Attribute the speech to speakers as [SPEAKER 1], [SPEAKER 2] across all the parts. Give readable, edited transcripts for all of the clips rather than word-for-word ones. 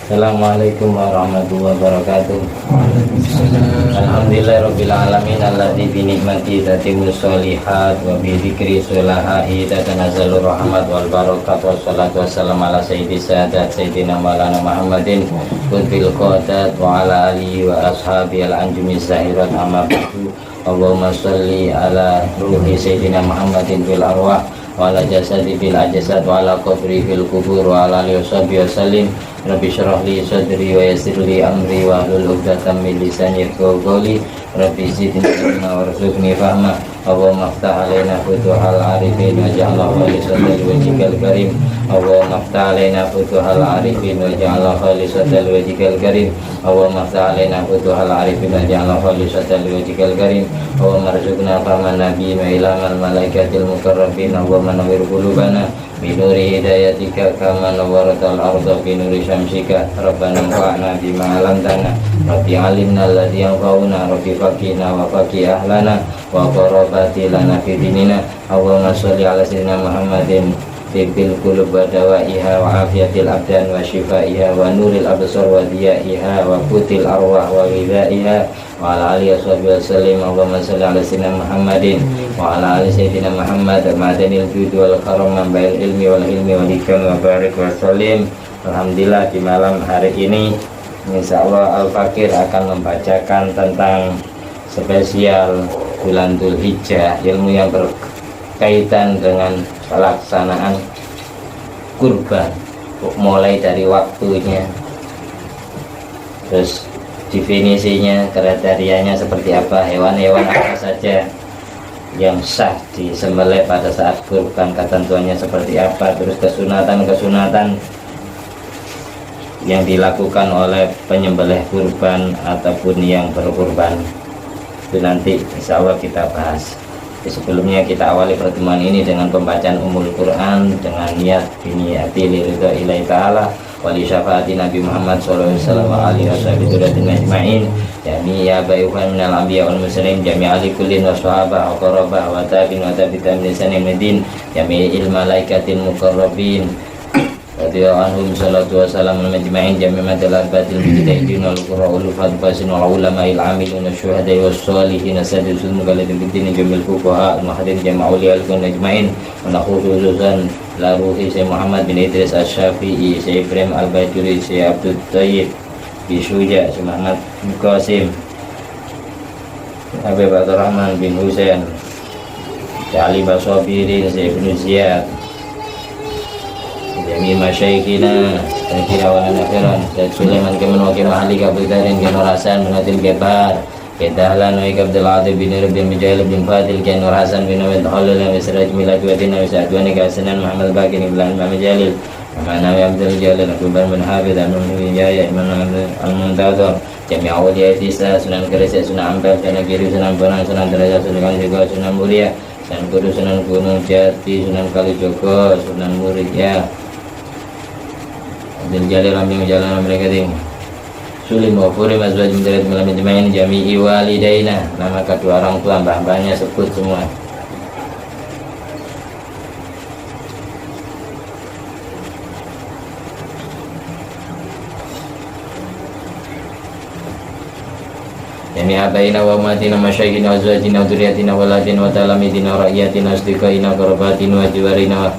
[SPEAKER 1] Assalamualaikum warahmatullahi wabarakatuh. Alhamdulillahirabbil alamin alladzi bi ni'mati tatimmus sholihat wa bi dzikri sholahi tatanazzalur rahmat wal barakat wassalatu wassalamu ala sayyidis sadat sayyidina maulana Muhammadin qutbil qadat wa ala alihi wa ashabi al anjumi zahirat amma ba'du. Allahumma sholli ala ruhi sayyidina Muhammadin fil arwah wa ala jasadi fil ajsad wa ala qabri fil kubur wa ala alihi wasallim. Rabbi syrah li sadri wa yassir li amri wa hlul 'uqdatam min lisani yafqahu qawli. Rabbi zidni ilma warzuqni fahma. Allahumma iftah alaina futuhal arifin waj'alna khalisatan liwajhikal karim. Allahumma iftah alaina futuhal arifin waj'alna khalisatan liwajhikal karim. Allahumma iftah alaina futuhal arifin waj'alna khalisatan liwajhikal karim. Allahumma arzuqna fahman nabiyyin wa ilhamal malaikatil muqarrabin. Allahumma nawwir qulubana binuri hidayatika kama nawwaratal arda binuri syamsika. Rabbana anfa'na bima 'allamtana. Rabbi 'allimna alladzi yanfa'una. Rabbi faqihna wa faqih ahlana wa qarabati lana fi dinina. Allahumma sholli ala sayyidina Muhammadin tibbil qulub wa dawaiha wa afiyatil abdan wa shifaiha wa nuril absar wa diyaiha wa qutil arwah wa widaiha wa ala alihi wasallim. Allahumma sholli ala sayyidina Muhammadin wa ala ali sayyidina Muhammad madanil judi wal karam mambail ilmi wal hilmi wal hikam wa barik wa sallim. Alhamdulillah, di malam hari ini insyaallah Al-Fakir akan membacakan tentang spesial bulan Dzulhijjah, ilmu yang berkaitan dengan pelaksanaan kurban, mulai dari waktunya, terus definisinya, kriterianya seperti apa, hewan-hewan apa saja yang sah disembelih pada saat kurban, ketentuannya seperti apa, terus kesunatan-kesunatan yang dilakukan oleh penyembelih kurban ataupun yang berkurban. Itu nanti insya Allah kita bahas. Sebelumnya kita awali pertemuan ini dengan pembacaan Ummul Quran dengan niat biniyati liridha ilahi ta'ala wali syafaati Nabi Muhammad SAW wa alihi washabihi ajma'in jami'a bayuhan minal anbiya wal muslimin jami'a ali kullin wa sahabah wa qarabah wa tabi'in wa tabi'in lisanin medin jami'a ilma laikatin muqarrabin radhiyallahu salatu wassalamu majma'in jami'a madal arbatil mujtahidin wal qurra'ul fadfasin wal ulama'il amilun syuhada'i was sholihin sadidul muqallidin bidin jamil fuqaha al muhadin jama'ul yalikun ajma'in wa nakhususan la ruhi Syekh Muhammad bin Idris Asy-Syafi'i Syekh Ibrahim Al-Bajuri Syekh Abdul Thayyib Bisuja Syekh Muhammad Qasim Habib Abdurrahman bin Husain Syekh Ali Basabirin Syekh Ibn Ziyad Jami masyayikhina Syekh Awalan Akhiran Syekh Sulaiman Kemen Wakil Mahali Kabutarin Kenur Hasan bin Atil Gebar Kedahlan wa Abdul Adib bin Rabbi Mujahil bin Fadil Kenur Hasan bin Awad Halil Nabi Siraj Milad Wadina Wisa'adwani Kasanan Muhammad Baqin Iblan Muhammad Jalil Muhammad Nabi Abdul Jalil Akuban bin Habib Al-Mumin bin Jaya Imam Al-Muntazor Jami Awliya Tisa Sunan Keris Sunan Ampel Sunan Kiri Sunan Bonang Sunan Derajat Sunan Juga Sunan Muria Sunan Kudu Sunan Gunung Jati Sunan Kalijogo Sunan Murid ya Abdul Jalil Rambi Jalan mereka ting Sulim wafuri mazwaj menjerit malam jemain jami'i walidaina. Nama kedua orang tua mbah-mbahnya sebut semua. Jami abaina wa umatina masyayikhina wa azwajina wa dzurriyyatina wa ladina wa talamidina wa ra'yatina wa asdiqaina wa qarabatina wa jiwarina wa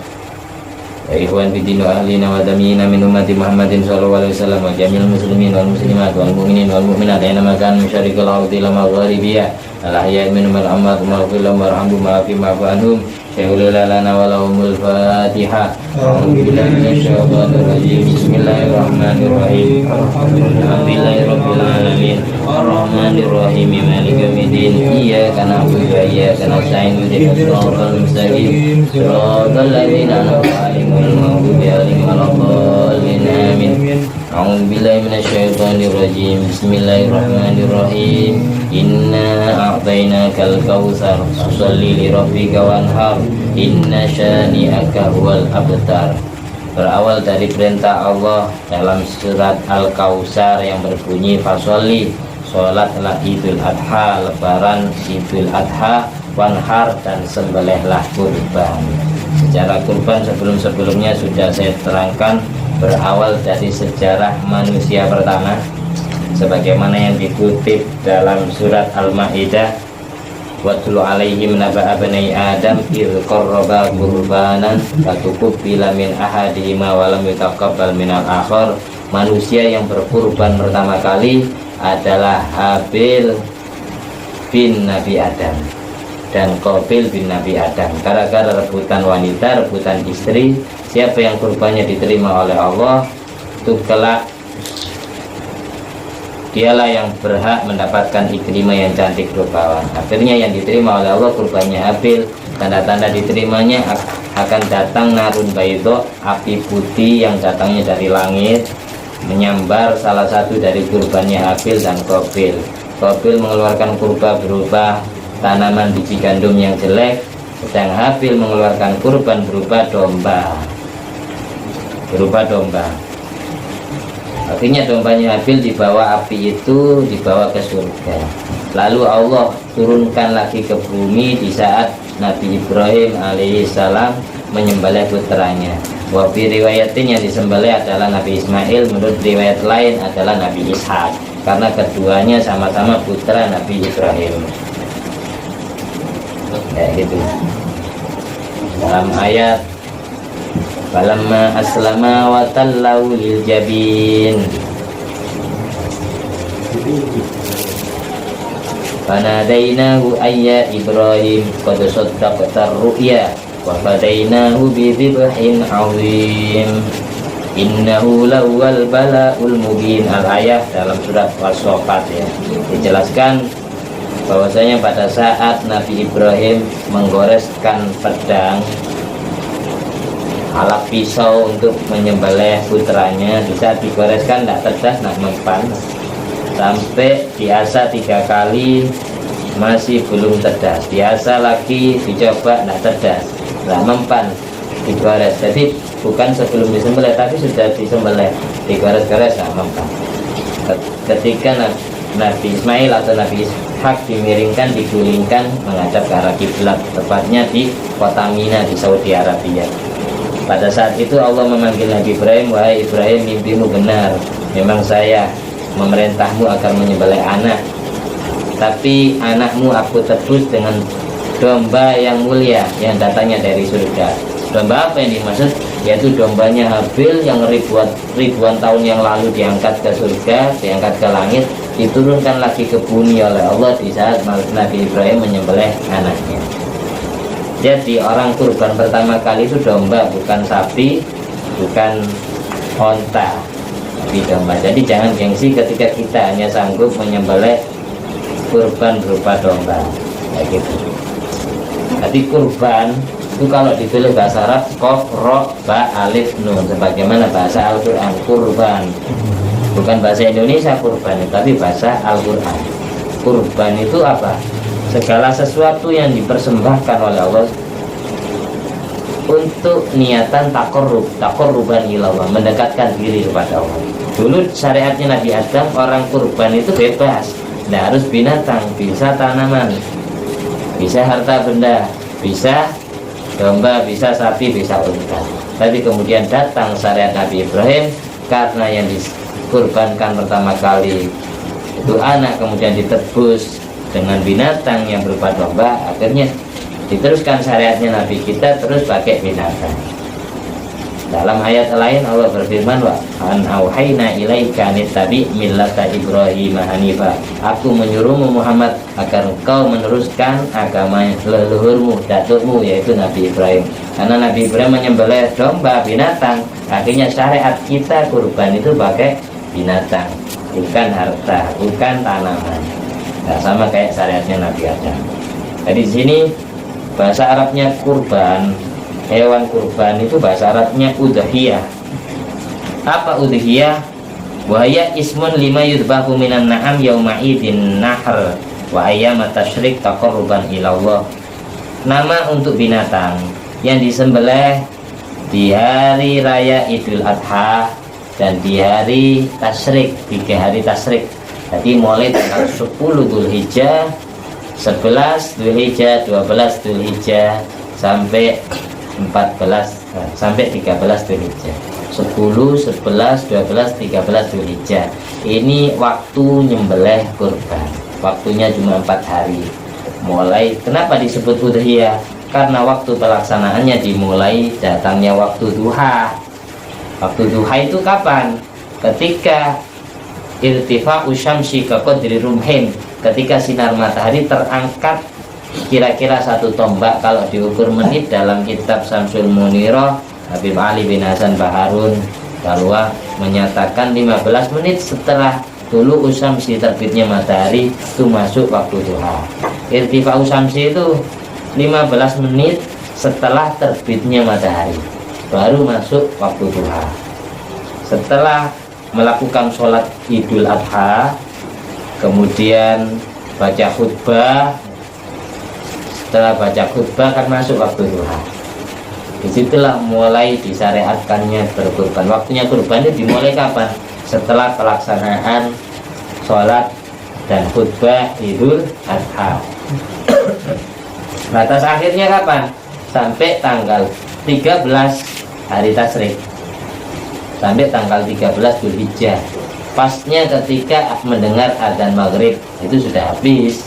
[SPEAKER 1] ikhwan bidin wa ahlina wa damina min ummati Muhammadin sallallahu alaihi wasallam wa jamil muslimin wal muslimat wal mu'minin wal mu'minat aina makan musyarikal ardi lama gharibiyah al ahya minhum al amwat maghfirhum warhamhum ma'afi ma'fu anhum syai'ul lana wa lahumul fatihah. A'udzubillahi minasyaitonir rajim. Bismillahirrahmanirrahim. Alhamdulillahirabbil alamin arrahmanir rahim maliki yaumiddin iyyaka na'budu wa iyyaka nasta'in ihdinas siratal mustaqim siratal ladzina an'amta 'alaihim ghairil maghdubi 'alaihim waladdallin amin. A'udzubillahi minasyaitonir rajim. Bismillahirrahmanirrahim. Inna a'tainakal kautsar sholli li rabbika wanhar inna syani'aka huwal abtar. Berawal dari perintah Allah dalam surat Al-Kautsar yang berbunyi fasholli, sholatlah Idul Adha, lebaran Idul Adha, wanhar dan sembelihlah kurban. Sejarah kurban sebelum-sebelumnya sudah saya terangkan, berawal dari sejarah manusia pertama sebagaimana yang dikutip dalam surat Al-Maidah, watlu alaihim naba'a bani adam idh qarraba qurbanan fatuqbila min ahadihima wa lam yutaqabbal minal akhar. Manusia yang berkurban pertama kali adalah Habil bin Nabi Adam dan Qabil bin Nabi Adam. Gara-gara rebutan wanita, rebutan istri, siapa yang kurbannya diterima oleh Allah, itu kelak dialah yang berhak mendapatkan ikrimah yang cantik rupawan. Akhirnya yang diterima oleh Allah kurbannya Habil. Tanda-tanda diterimanya akan datang narun baidho, api putih yang datangnya dari langit, menyambar salah satu dari kurbannya Habil dan Qabil. Qabil mengeluarkan kurban berupa tanaman biji gandum yang jelek, sedang Habil mengeluarkan kurban berupa domba. Akhirnya dombanya Habil dibawa api itu, dibawa ke surga. Lalu Allah turunkan lagi ke bumi di saat Nabi Ibrahim alaihissalam menyembelih putranya. Wafi riwayatin yang disembelih adalah Nabi Ismail, menurut riwayat lain adalah Nabi Ishak, karena keduanya sama-sama putra Nabi Ibrahim. Ya gitu. Dalam ayat falamma aslama wa tallau lil jabin fanadainahu ayya Ibrahim qad saddaqta ru'ya wa fadainahu bi dhibhin 'azim innahu lawal bala'ul mubin. Al-ayah dalam surat Was-Saffat ya. Dijelaskan bahwasanya pada saat Nabi Ibrahim menggoreskan pedang, alat pisau untuk menyembelih putranya, bisa digoreskan tidak cerdas, tidak mempan, sampai diasah 3 kali masih belum cerdas, diasah lagi, dicoba tidak cerdas, tidak mempan, digores. Jadi bukan sebelum disembelih, tapi sudah disembelih, digores-gores tidak mempan. Ketika Nabi Ismail atau Nabi Ishak dimiringkan, digulingkan menghadap ke arah kiblat, tepatnya di kota Mina di Saudi Arabia. Pada saat itu Allah memanggil Nabi Ibrahim, wahai Ibrahim, mimpimu benar, memang saya memerintahmu agar menyembelih anak, tapi anakmu aku tebus dengan domba yang mulia yang datangnya dari surga. Domba apa yang dimaksud? Yaitu dombanya Habil yang ribuan tahun yang lalu diangkat ke surga, diangkat ke langit, diturunkan lagi ke bumi oleh Allah di saat Nabi Ibrahim menyembelih anaknya. Jadi orang kurban pertama kali itu domba, bukan sapi, bukan onta, tapi domba. Jadi jangan gengsi ketika kita hanya sanggup menyembelih kurban berupa domba, kayak gitu. Jadi kurban itu kalau ditulis bahasa Arab qaf ra ba alif nun, sebagaimana bahasa Al-Qur'an kurban. Bukan bahasa Indonesia kurban, tapi bahasa Al-Qur'an. Kurban itu apa? Segala sesuatu yang dipersembahkan oleh Allah untuk niatan takorruban ilallah, mendekatkan diri kepada Allah. Dulu syariatnya Nabi Adam, orang kurban itu bebas, tidak harus binatang, bisa tanaman, bisa harta benda, bisa domba, bisa sapi, bisa unta. Tapi kemudian datang syariat Nabi Ibrahim, karena yang dikurbankan pertama kali itu anak, kemudian ditebus dengan binatang yang berupa domba, akhirnya diteruskan syariatnya Nabi kita terus pakai binatang. Dalam ayat lain Allah berfirman, wa an auhayna ilaika nittabi millata Ibrahim hanifa. Aku menyuruhmu Muhammad agar engkau meneruskan agama leluhurmu, datukmu, yaitu Nabi Ibrahim. Karena Nabi Ibrahim menyembelih domba, binatang, akhirnya syariat kita kurban itu pakai binatang, bukan harta, bukan tanaman. Nah, sama kayak syariatnya Nabi Adam. Jadi di sini bahasa Arabnya kurban, hewan kurban itu bahasa Arabnya udhiyah. Apa udhiyah? Wahya ismun lima yudbahu minan na'am yauma idin nahr wa ayyam tasyrik taqarruban ilallah. Nama untuk binatang yang disembelih di hari raya Idul Adha dan di hari tasyrik, 3 hari tasyrik. Jadi mulai tanggal 10 Dzulhijjah, 11 Dzulhijjah, 12 Dzulhijjah sampai 14 sampai 13 Dzulhijjah. 10, 11, 12, 13 Dzulhijjah. Ini waktu nyembelih kurban. Waktunya cuma 4 hari. Mulai, kenapa disebut udhiyah? Karena waktu pelaksanaannya dimulai datangnya waktu duha. Waktu duha itu kapan? Ketika irtifa'u syamsi ka qadri rumhin, ketika sinar matahari terangkat kira-kira 1 tombak. Kalau diukur menit dalam kitab Syamsul Munirah, Habib Ali bin Hasan Baharun Balwa menyatakan 15 menit setelah dulu usamsi terbitnya matahari itu masuk waktu duha. Irtifa'u syamsi itu 15 menit setelah terbitnya matahari baru masuk waktu duha. Setelah melakukan sholat Idul Adha, kemudian baca khutbah. Setelah baca khutbah kan masuk waktu duha. Disitulah mulai disyariatkannya berkurban. Waktunya kurban itu dimulai kapan? Setelah pelaksanaan sholat dan khutbah Idul Adha. Batas akhirnya kapan? Sampai tanggal 13 hari Tasyrik, sampai tanggal 13 Dzulhijjah. Pasnya ketika mendengar adzan maghrib itu sudah habis.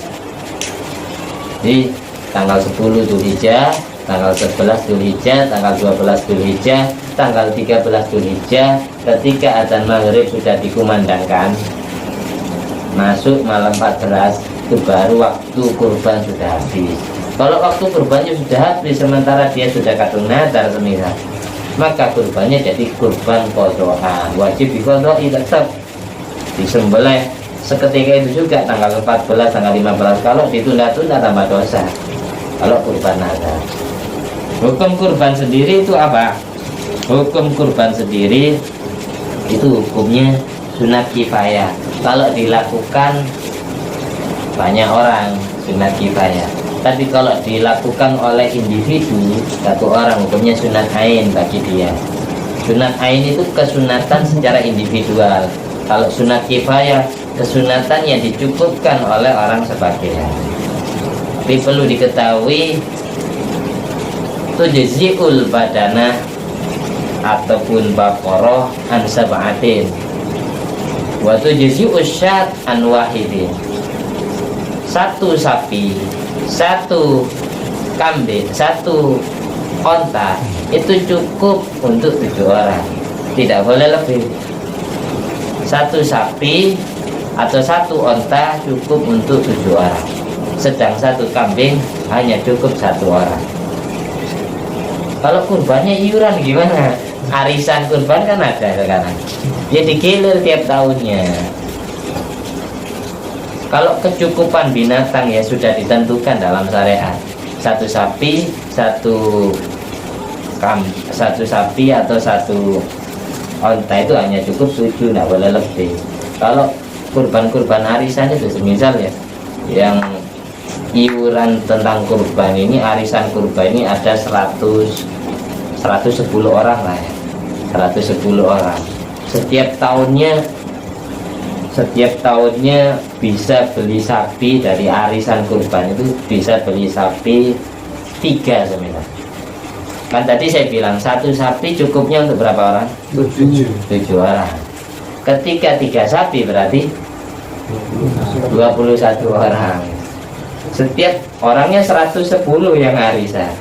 [SPEAKER 1] Jadi tanggal 10 Dzulhijjah, tanggal 11 Dzulhijjah, tanggal 12 Dzulhijjah, tanggal 13 Dzulhijjah, ketika adzan maghrib sudah dikumandangkan, masuk malam 14, itu baru waktu kurban sudah habis. Kalau waktu kurbannya sudah habis sementara dia sudah kadung nadar semisal, maka kurbannya jadi kurban qadhaan, wajib diqadha'i, tetap disembelih seketika itu juga tanggal 14, tanggal 15. Kalau ditunda-tunda tambah dosa kalau kurban nadar. Hukum kurban sendiri itu apa? Hukum kurban sendiri itu hukumnya sunat kifayah. Kalau dilakukan banyak orang sunat kifayah. Tapi kalau dilakukan oleh individu 1 orang hukumnya sunat ain bagi dia. Sunat ain itu kesunatan secara individual. Kalau sunat kifayah kesunatan yang dicukupkan oleh orang sebagian. Tapi perlu diketahui tujzi'ul badana ataupun baqarah an sab'atin wa tujzi'u syat an wahidin. 1 sapi, 1 kambing, 1 onta itu cukup untuk 7 orang, tidak boleh lebih. 1 sapi atau 1 onta cukup untuk 7 orang, sedang 1 kambing hanya cukup 1 orang. Kalau kurbannya iuran gimana? Arisan kurban kan ada sekarang, dia digilir tiap tahunnya. Kalau kecukupan binatang ya sudah ditentukan dalam syariat. 1 sapi, 1 sapi atau 1 onta itu hanya cukup 7, tidak boleh lebih. Kalau kurban-kurban arisan itu semisal ya, yang iuran tentang kurban ini, arisan kurban ini ada 110 orang lah ya, 110 orang. Setiap tahunnya bisa beli sapi dari arisan kurban itu, bisa beli sapi 3 sebenarnya. Kan tadi saya bilang 1 sapi cukupnya untuk berapa orang? 7 orang. Ketika 3 sapi berarti 21 orang. Setiap orangnya 110 yang arisan.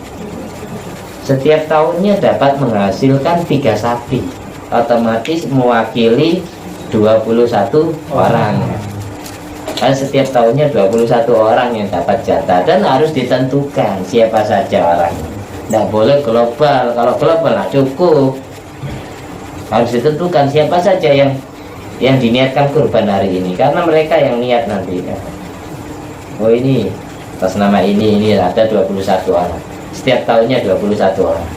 [SPEAKER 1] Setiap tahunnya dapat menghasilkan 3 sapi, otomatis mewakili 21 orang. Dan setiap tahunnya 21 orang yang dapat jatah, dan harus ditentukan siapa saja orangnya. Tidak boleh global. Kalau global nah cukup, harus ditentukan siapa saja yang diniatkan kurban hari ini, karena mereka yang niat nanti. Oh ini atas nama ini ada 21 orang. Setiap tahunnya 21 orang.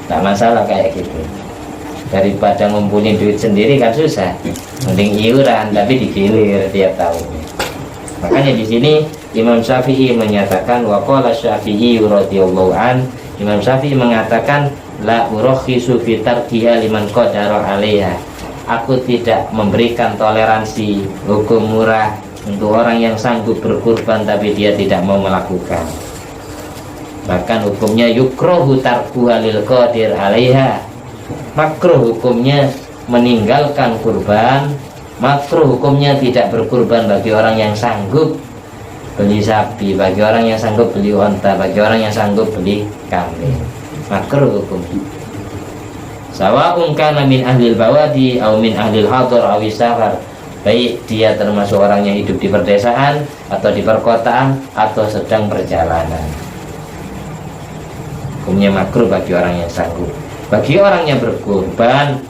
[SPEAKER 1] Tidak masalah kayak gitu. Daripada ngumpulin duit sendiri kan susah, mending iuran tapi digilir tiap tahunnya. Makanya di sini Imam Syafi'i menyatakan, wa qala Syafi'i radhiyallahu an, Imam Syafi'i mengatakan, la urokhisu fi tarkiha liman qadara 'alaiha. Aku tidak memberikan toleransi hukum murah untuk orang yang sanggup berkurban tapi dia tidak mau melakukan. Bahkan hukumnya yukrohu tarkuha lil qadir alaiha, makruh hukumnya meninggalkan kurban, makruh hukumnya tidak berkurban bagi orang yang sanggup beli sapi, bagi orang yang sanggup beli onta, bagi orang yang sanggup beli kambing. Makruh hukumnya. Sawa'un kana min ahlil bawadi au min ahlil hadar aw safar, baik dia termasuk orang yang hidup di perdesaan atau di perkotaan atau sedang perjalanan. Hukumnya makruh bagi orang yang sanggup. Bagi orang yang berkurban,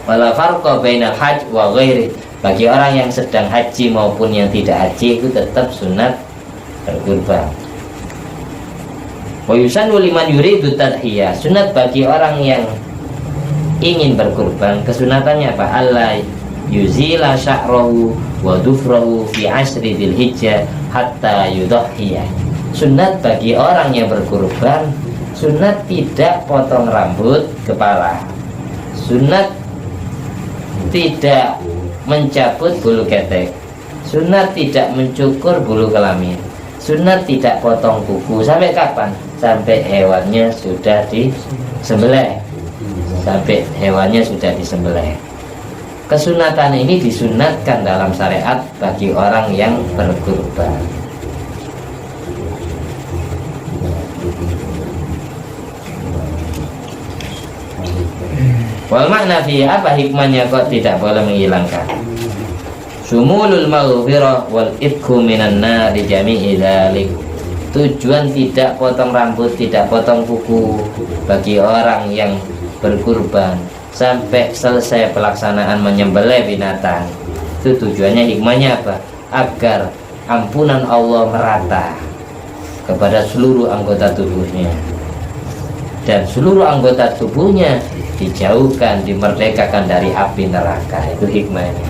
[SPEAKER 1] wala farqa bainal hajj wa ghairi, bagi orang yang sedang haji maupun yang tidak haji itu tetap sunat berkurban. Wa yusannu liman yuridu tadhiyah, sunat bagi orang yang ingin berkurban, kesunatannya apa? Allah yuzila sya'rahu wa dufrahu fi asri dzulhijjah hatta yudhiyah. Sunat bagi orang yang berkurban, sunat tidak potong rambut kepala, sunat tidak mencabut bulu ketek, sunat tidak mencukur bulu kelamin, sunat tidak potong kuku. Sampai kapan? Sampai hewannya sudah disembelih. Sampai hewannya sudah disembelih. Kesunatan ini disunatkan dalam syariat bagi orang yang berkurban. Wal makna fi, apa hikmahnya kok tidak boleh menghilangkan? Sumulul maghfirah wal idku minan nar di jami'i dzalik. Tujuan tidak potong rambut, tidak potong kuku bagi orang yang berkurban sampai selesai pelaksanaan menyembelih binatang. Itu tujuannya, hikmahnya apa? Agar ampunan Allah merata kepada seluruh anggota tubuhnya, dan seluruh anggota tubuhnya dijauhkan, dimerdekakan dari api neraka. Itu hikmahnya.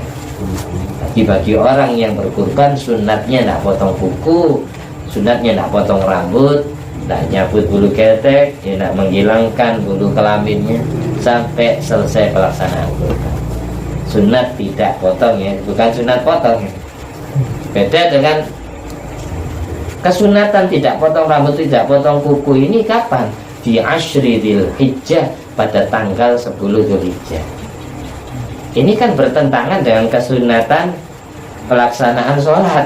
[SPEAKER 1] Bagi orang yang berkurban, sunatnya tidak potong kuku, sunatnya tidak potong rambut, tidak nyabut bulu ketek, tidak menghilangkan bulu kelaminnya sampai selesai pelaksanaan kurban. Sunat tidak potong, ya, bukan sunat potong. Beda dengan kesunatan tidak potong rambut, tidak potong kuku. Ini kapan? Di Ashri Dzulhijjah, pada tanggal 10 Dzulhijjah. Ini kan bertentangan dengan kesunatan pelaksanaan sholat.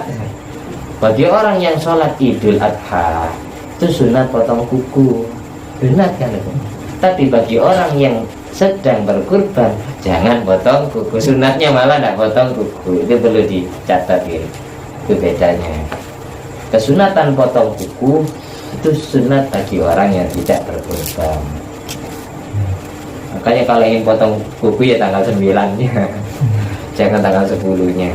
[SPEAKER 1] Bagi orang yang sholat Idul Adha itu sunat potong kuku, sunat kan itu. Tapi bagi orang yang sedang berkurban, jangan potong kuku. Sunatnya malah tidak potong kuku. Itu perlu dicatat ya. Itu bedanya. Kesunatan potong kuku itu sunat bagi orang yang tidak berkurban. Makanya kalau ingin potong kuku ya tanggal 9-nya, jangan tanggal 10-nya.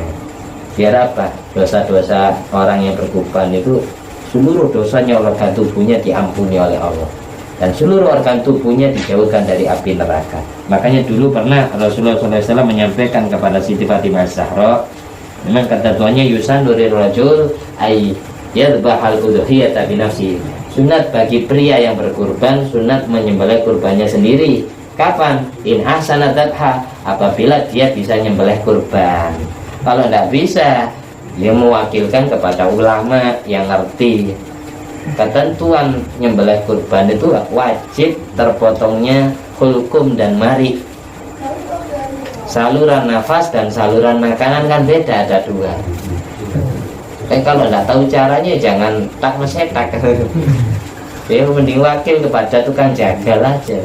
[SPEAKER 1] Biar apa? Dosa-dosa orang yang berkurban itu seluruh dosanya, organ tubuhnya diampuni oleh Allah, dan seluruh organ tubuhnya dijauhkan dari api neraka. Makanya dulu pernah Rasulullah SAW menyampaikan kepada Siti Fatimah Zahra, memang kata tuannya yusan nuril rajul ay yadbahal udhiyata binafsi. Sunat bagi pria yang berkurban, sunat menyembelih kurbannya sendiri. Kapan? In ahsana dzabha, apabila dia bisa nyembelih kurban. Kalau tidak bisa, dia mewakilkan kepada ulama yang ngerti. Ketentuan nyembelih kurban itu wajib terpotongnya hulkum dan mari. Saluran nafas dan saluran makanan kan beda, ada dua. Kalau tidak tahu caranya jangan tak mesetak. Ya mending wakil kepada tukang jagal aja.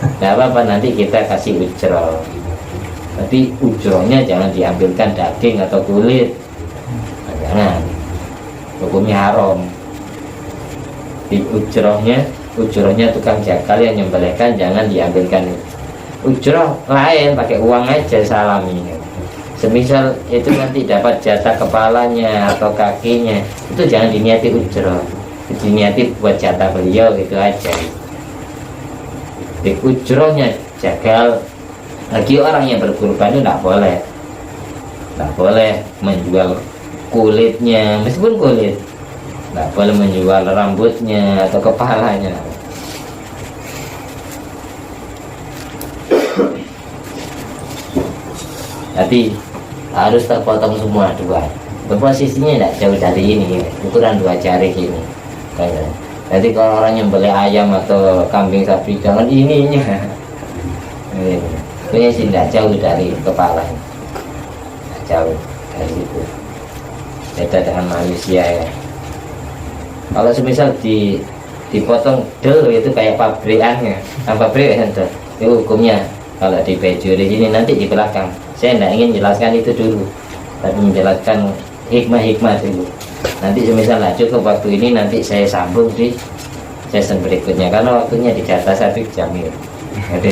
[SPEAKER 1] Tidak apa-apa, nanti kita kasih ujroh. Tapi ujrohnya jangan diambilkan daging atau kulit. Jangan, hukumnya haram. Di ujrohnya tukang jagal yang nyembelihkan jangan diambilkan. Ujroh lain, pakai uang aja salami. Semisal itu nanti dapat jatah kepalanya atau kakinya, itu jangan diniati ujroh, diniati buat jatah beliau, gitu aja. Di ujrohnya jagal. Bagi orang yang berkurban itu tidak boleh menjual kulitnya, meskipun kulit, tidak boleh menjual rambutnya atau kepalanya. Tapi harus terpotong semua dua. Posisinya tidak jauh dari ini, ukuran 2 jari ini. Jadi kalau orang nyembelih ayam atau kambing sapi jangan ininya. Ini sih tidak jauh dari kepala, jauh dari situ. Beda dengan manusia ya. Kalau semisal dipotong del itu kayak pabrikannya, pabrik itu hukumnya. Kalau di baju di sini nanti di belakang. Saya tidak ingin jelaskan itu dulu, tapi menjelaskan hikmah-hikmah dulu. Nanti semisal nggak cukup waktu ini, nanti saya sambung di season berikutnya karena waktunya dikata 1 jam itu. Jadi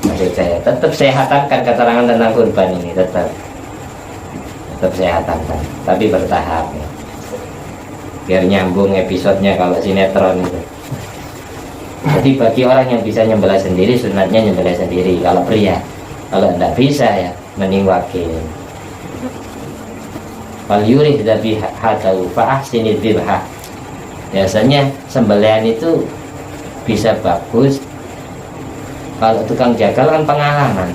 [SPEAKER 1] maksud saya tetap saya hatamkan keterangan tentang kurban ini, tetap saya hatamkan, tapi bertahap ya. Biar nyambung episodenya kalau sinetron itu. Jadi bagi orang yang bisa nyembelih sendiri, sunatnya nyembelih sendiri kalau pria. Kalau tidak bisa ya mending wakil. Wal yurih dzabihatahu fa ahsinid dzibha. Biasanya sembelihan itu bisa bagus kalau tukang jagal kan pengalaman,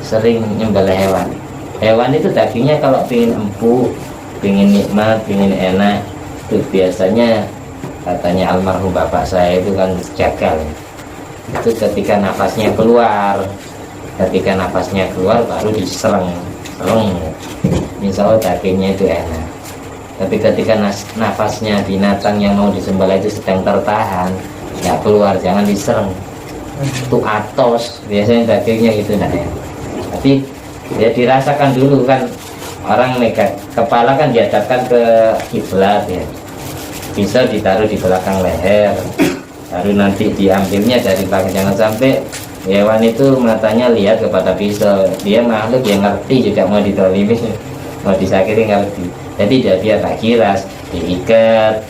[SPEAKER 1] sering nyembelih hewan. Hewan itu dagingnya kalau pingin empuk, pingin nikmat, pingin enak, itu biasanya katanya almarhum bapak saya itu kan jagal. Itu ketika nafasnya keluar baru disereng, misalnya dagingnya itu enak. Tapi ketika nafasnya binatang yang mau disembelih itu sedang tertahan, nggak keluar, jangan disereng. Itu atos, biasanya dagingnya itu enak. Tapi ya dirasakan dulu kan, orang kepala kan dihadapkan ke kiblat ya. Bisa ditaruh di belakang leher, baru nanti diambilnya dari belakang. Jangan sampai hewan itu matanya lihat kepada pisau. Dia makhluk yang ngerti juga, mau ditolimi, mau disakiti ngerti. Jadi dia tak kiras, diikat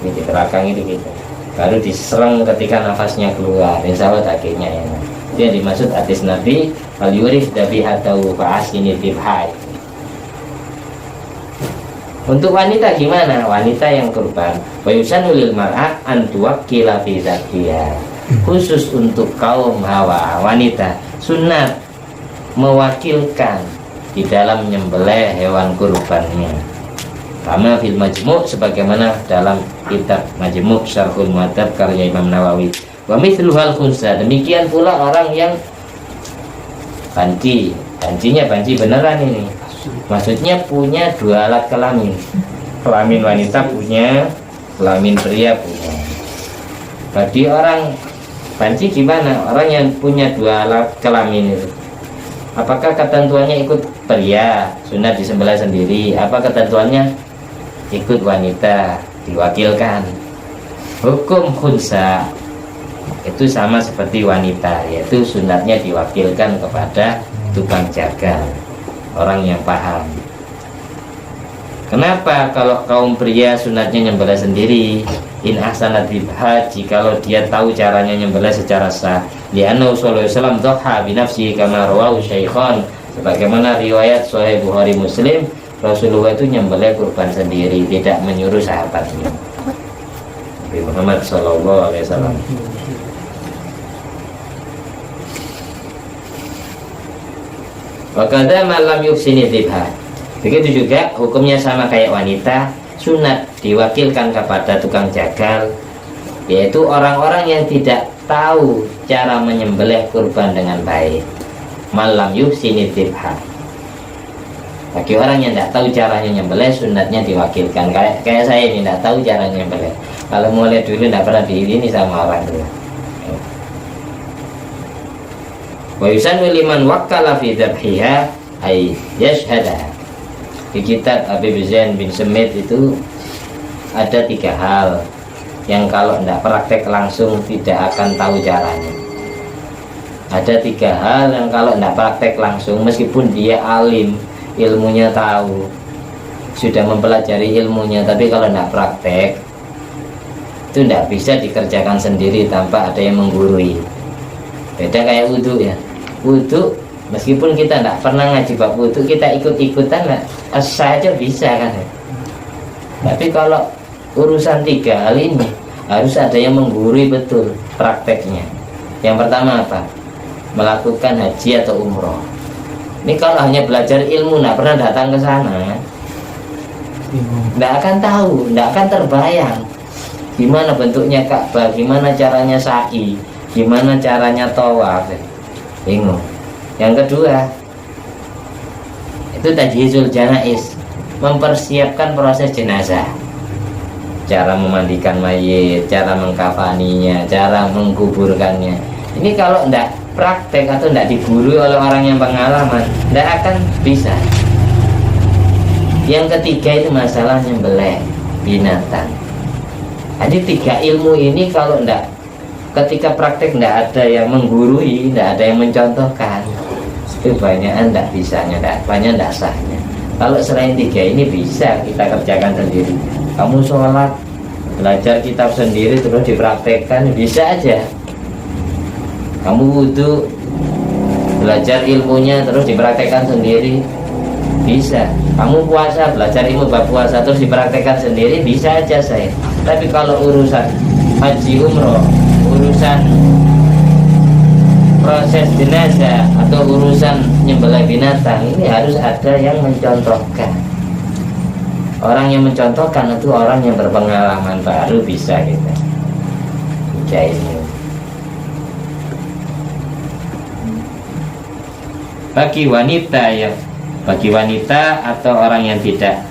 [SPEAKER 1] di belakang itu gitu. Baru diserang ketika nafasnya keluar, insya Allah dagingnya enak. Itu yang dimaksud hadis Nabi, wal yurih dzabihatahu fa ahsinid dzibha. Untuk wanita gimana? Wanita yang kurban, wa yusannu lil mar'at an tuwakkila fi dzatiha. Khusus untuk kaum hawa wanita, sunat mewakilkan di dalam menyembelih hewan kurbannya. Kama fil majmu' sebagaimana dalam kitab Majmu' Syarhul Muhadzab karya Imam Nawawi. Wa mithlu hal khunsa, demikian pula orang yang bancinya banci beneran ini. Maksudnya punya 2 alat kelamin. Kelamin wanita punya, kelamin pria punya. Bagi orang banci gimana? Orang yang punya 2 alat kelamin itu, apakah ketentuannya ikut pria, sunat disembelih sendiri? Apa ketentuannya ikut wanita, diwakilkan? Hukum khunsa itu sama seperti wanita, yaitu sunatnya diwakilkan kepada tukang jagal, orang yang paham. Kenapa kalau kaum pria sunatnya nyembelih sendiri? In ahsanat dzibha, jikalau dia tahu caranya nyembelih secara sah. Li'annahu sallallahu alaihi wasallam dhaha bi nafsihi kama rawahu syaikhan, sebagaimana riwayat Sahih Bukhari Muslim, Rasulullah itu nyembelih kurban sendiri, tidak menyuruh sahabatnya. Nabi Muhammad sallallahu alaihi wasallam. Wa kadza man lam yuhsini dzibha. Begitu juga hukumnya sama kayak wanita, sunat diwakilkan kepada tukang jagal, yaitu orang-orang yang tidak tahu cara menyembelih kurban dengan baik. Malam yuhsini dzibha. Bagi orang yang tidak tahu caranya nyembelih, sunatnya diwakilkan. Kayak saya ini tidak tahu caranya nyembelih. Kalau mulai dulu tidak pernah diirini sama orang tua. Wa yusannu liman wakkala fi dzabhiha ay yashhada. Di kitab Habib Zain bin Semit itu ada 3 hal yang kalau tidak praktek langsung tidak akan tahu caranya. Ada 3 hal yang kalau tidak praktek langsung, meskipun dia alim, ilmunya tahu, sudah mempelajari ilmunya, tapi kalau tidak praktek itu tidak bisa dikerjakan sendiri tanpa ada yang menggurui. Beda kayak wudhu ya. Wudhu meskipun kita tidak pernah ngaji bab wudhu, kita ikut-ikutan saja bisa kan. Tapi kalau urusan 3 hal ini harus ada yang menggurui betul prakteknya. Yang pertama apa? Melakukan haji atau umroh. Ini kalau hanya belajar ilmu, tidak pernah datang ke sana, tidak akan tahu, tidak akan terbayang gimana bentuknya Ka'bah, gimana caranya sa'i, gimana caranya tawaf, bingung. Yang kedua itu tajhizul janaiz, mempersiapkan proses jenazah, cara memandikan mayit, cara mengkafaninya, cara mengkuburkannya. Ini kalau tidak praktek atau tidak digurui oleh orang yang pengalaman, tidak akan bisa. Yang ketiga itu masalah nyembelih binatang. Jadi 3 ilmu ini kalau tidak, ketika praktek tidak ada yang menggurui, tidak ada yang mencontohkan, itu banyak tidak bisanya, banyak tidak sahnya. Kalau selain 3 ini bisa kita kerjakan sendiri. Kamu sholat, belajar kitab sendiri terus dipraktekkan, bisa aja. Kamu wudhu, belajar ilmunya terus dipraktekkan sendiri, bisa. Kamu puasa, belajar ilmu bab puasa terus dipraktekkan sendiri, bisa aja saya. Tapi kalau urusan haji umroh, urusan proses jenazah atau urusan nyembelih binatang, ini harus ada yang mencontohkan. Orang yang mencontohkan itu orang yang berpengalaman, baru bisa kita ini. Bagi wanita atau orang yang tidak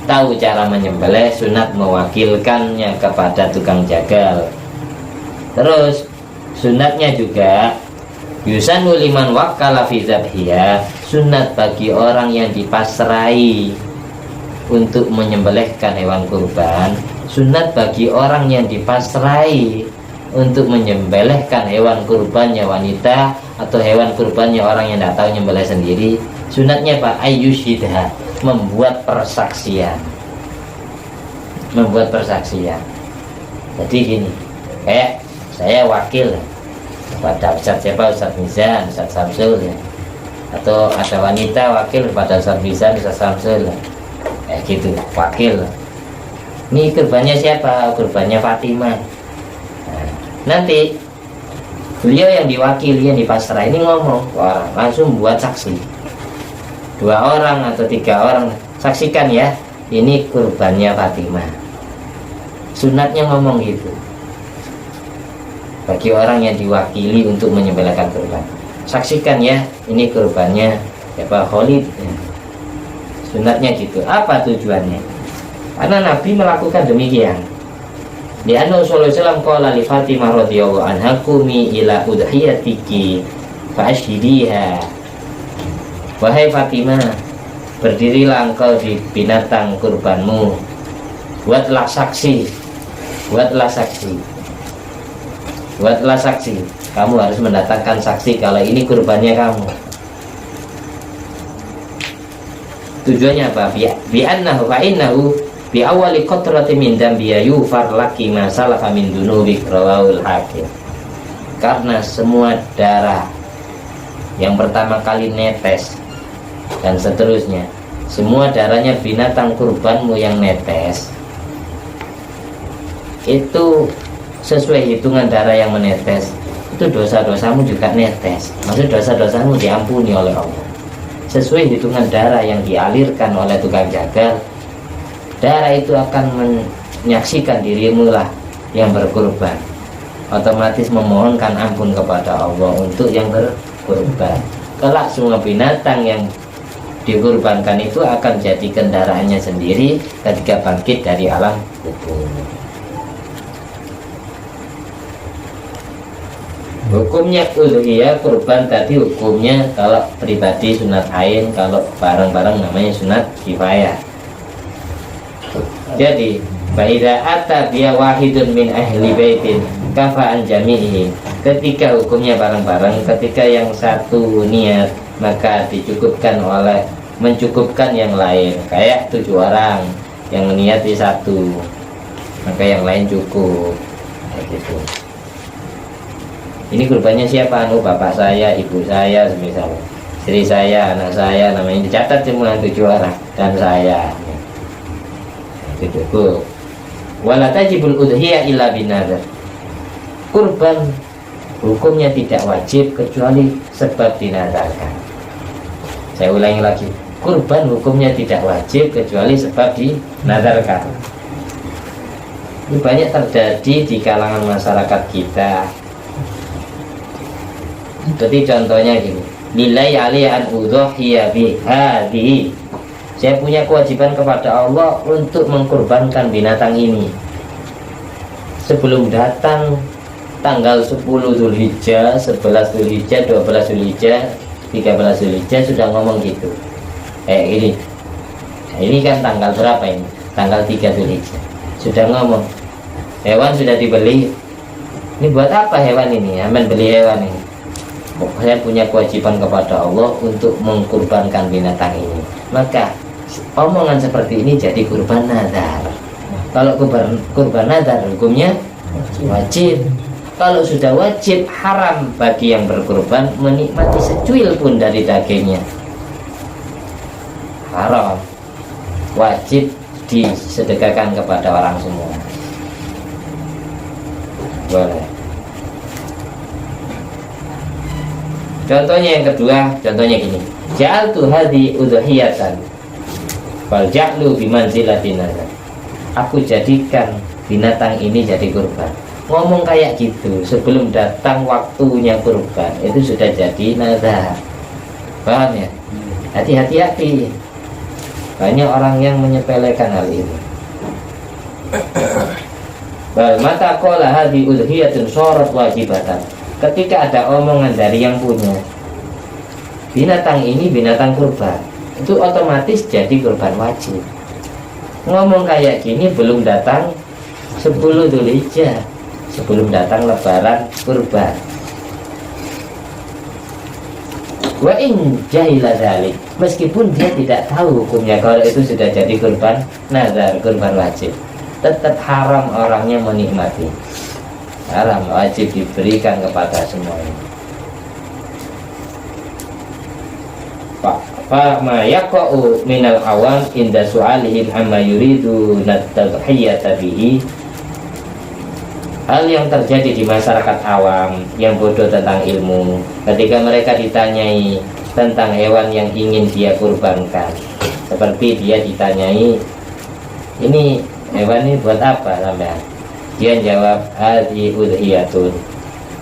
[SPEAKER 1] tahu cara menyembelih, sunat mewakilkannya kepada tukang jagal. Terus sunatnya juga yusanu liman wakkala fi dzabhiha, sunat bagi orang yang dipasrai untuk menyembelihkan hewan kurban, sunat bagi orang yang dipasrai untuk menyembelihkan hewan kurbannya wanita atau hewan kurbannya orang yang tidak tahu nyembelih sendiri, sunatnya Pak ayyushidha, membuat persaksian. Jadi gini, kayak saya wakil kepada Ustaz siapa, Ustaz Mizan, Ustaz Samsul ya, atau ada wanita wakil kepada Ustaz Mizan, Ustaz Samsul ya, gitu, wakil. Ini kurbannya siapa? Kurbannya Fatimah. Nah, nanti beliau yang diwakili, yang dipasrah ini ngomong ke orang, langsung buat saksi, 2 orang atau 3 orang, saksikan ya, ini kurbannya Fatimah. Sunatnya ngomong gitu bagi orang yang diwakili untuk menyembelihkan kurban, saksikan ya, ini kurbannya siapa, Khalid ya. Sunatnya gitu. Apa tujuannya? Karena Nabi melakukan demikian. Li'annahu sallallahu alaihi wasallam qala li Fatimah radhiyallahu anha qumi ila udhiyatiki fa ashhidiha. Wahai Fatimah, berdirilah engkau di binatang kurbanmu, buatlah saksi, buatlah saksi. Kamu harus mendatangkan saksi kalau ini kurbannya kamu. Tujuannya apa? Bi'annahu fa'innahu bi awali qatrati min dambiya yufar laki ma salafa min dunubi, rawahul Hakim. Karena semua darah yang pertama kali netes dan seterusnya, semua darahnya binatang kurbanmu yang netes itu sesuai hitungan darah yang menetes, itu dosa-dosamu juga netes. Maksud dosa-dosamu diampuni oleh Allah sesuai hitungan darah yang dialirkan oleh tukang jagal. Darah itu akan menyaksikan dirimu lah yang berkurban, otomatis memohonkan ampun kepada Allah untuk yang berkurban. Kelak semua binatang yang dikurbankan itu akan jadi kendaraannya sendiri ketika bangkit dari alam kubur. Hukumnya uluhiyah kurban tadi, hukumnya kalau pribadi sunat ain, kalau bareng-bareng namanya sunat kifayah. Jadi baida ata biya wahidun min ahli baitin kafa'an jami'i, ketika hukumnya bareng-bareng, ketika yang satu niat maka mencukupkan yang lain. Kayak 7 orang yang niat di satu, maka yang lain cukup, kayak gitu. Ini kurbannya siapa? Bapak saya, ibu saya, semisal istri saya, anak saya, namanya dicatat semua 7 orang dan saya. Itu cukup. Wala tajibul udhiyah illa binadar. Kurban hukumnya tidak wajib kecuali sebab dinadarkan. Saya ulangi lagi, kurban hukumnya tidak wajib kecuali sebab dinadarkan. Ini banyak terjadi di kalangan masyarakat kita. Seperti contohnya gini, nilai alih-an udhuhiyya bihadihi, saya punya kewajiban kepada Allah untuk mengkurbankan binatang ini. Sebelum datang tanggal 10 Dzulhijjah, 11 Dzulhijjah, 12 Dzulhijjah, 13 Dzulhijjah sudah ngomong gitu. Gini. Nah, ini kan tanggal berapa ini? Tanggal 3 Dzulhijjah. Sudah ngomong. Hewan sudah dibeli. Ini buat apa hewan ini? Aman beli hewan ini. Saya punya kewajiban kepada Allah untuk mengkurbankan binatang ini. Maka omongan seperti ini jadi kurban nazar. Kalau kurban nazar hukumnya wajib. Kalau sudah wajib, haram bagi yang berkurban menikmati secuil pun dari dagingnya. Haram. Wajib disedekahkan kepada orang semua. Boleh. Contohnya yang kedua, contohnya gini. Ja'altu hadhi udhiyatan wal ja'lu bimanzilatin nazar. Aku jadikan binatang ini jadi kurban. Ngomong kayak gitu sebelum datang waktunya kurban, itu sudah jadi nazar. Paham ya? Hati-hati. Banyak orang yang menyepelekan hal ini. Bal mata qala hadhi udhiyatun syarat wajibatan. Ketika ada omongan dari yang punya, binatang ini binatang kurban, itu otomatis jadi kurban wajib. Ngomong kayak gini belum datang 10 Dzulhijjah, sebelum datang lebaran kurban. Wa in jahila dzalik, meskipun dia tidak tahu hukumnya kalau itu sudah jadi kurban nazar, kurban wajib, tetap haram orangnya menikmati. Haram, wajib diberikan kepada semuanya. Fa ma yaqa'u minal awam inda su'alihim amma yuridu natadhiyata bihi. Hal yang terjadi di masyarakat awam yang bodoh tentang ilmu, ketika mereka ditanyai tentang hewan yang ingin dia kurbankan, seperti dia ditanyai, ini hewan ini buat apa sampean? Dia jawab, hadhi udhiyatun,